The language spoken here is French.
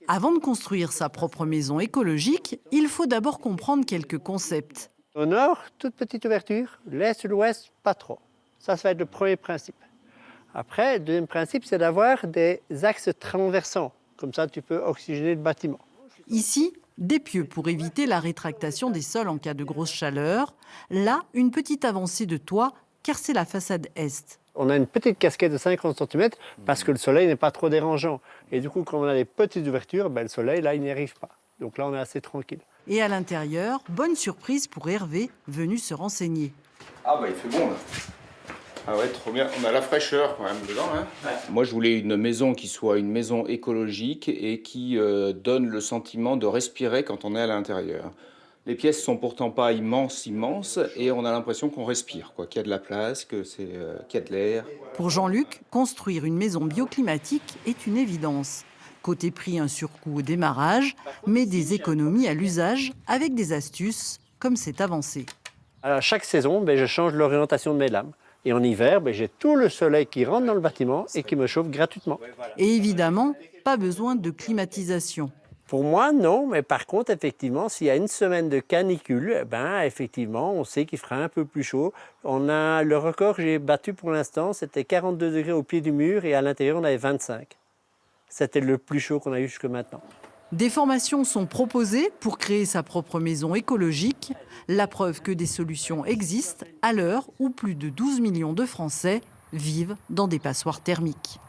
Avant de construire sa propre maison écologique, il faut d'abord comprendre quelques concepts. Au nord, toute petite ouverture. L'est, l'ouest, pas trop. Ça va être le premier principe. Après, le deuxième principe, c'est d'avoir des axes transversants. Comme ça, tu peux oxygéner le bâtiment. Ici, des pieux pour éviter la rétractation des sols en cas de grosse chaleur. Là, une petite avancée de toit, car c'est la façade est. On a une petite casquette de 50 cm parce que le soleil n'est pas trop dérangeant. Et du coup, quand on a des petites ouvertures, le soleil, là, il n'y arrive pas. Donc là, on est assez tranquille. Et à l'intérieur, bonne surprise pour Hervé, venu se renseigner. Ah bah il fait bon là. Ah ouais, trop bien. On a la fraîcheur quand même dedans. Hein. Ouais. Moi je voulais une maison qui soit une maison écologique et qui donne le sentiment de respirer quand on est à l'intérieur. Les pièces sont pourtant pas immenses et on a l'impression qu'on respire, quoi, qu'il y a de la place, qu'il y a de l'air. Pour Jean-Luc, construire une maison bioclimatique est une évidence. Côté prix, un surcoût au démarrage, mais des économies à l'usage avec des astuces comme cette avancée. Alors, chaque saison, je change l'orientation de mes lampes. Et en hiver, j'ai tout le soleil qui rentre dans le bâtiment et qui me chauffe gratuitement. Et évidemment, pas besoin de climatisation. Pour moi, non, mais par contre, effectivement, s'il y a une semaine de canicule, effectivement, on sait qu'il fera un peu plus chaud. Le record que j'ai battu pour l'instant, c'était 42 degrés au pied du mur et à l'intérieur, on avait 25. C'était le plus chaud qu'on a eu jusque maintenant. Des formations sont proposées pour créer sa propre maison écologique. La preuve que des solutions existent à l'heure où plus de 12 millions de Français vivent dans des passoires thermiques.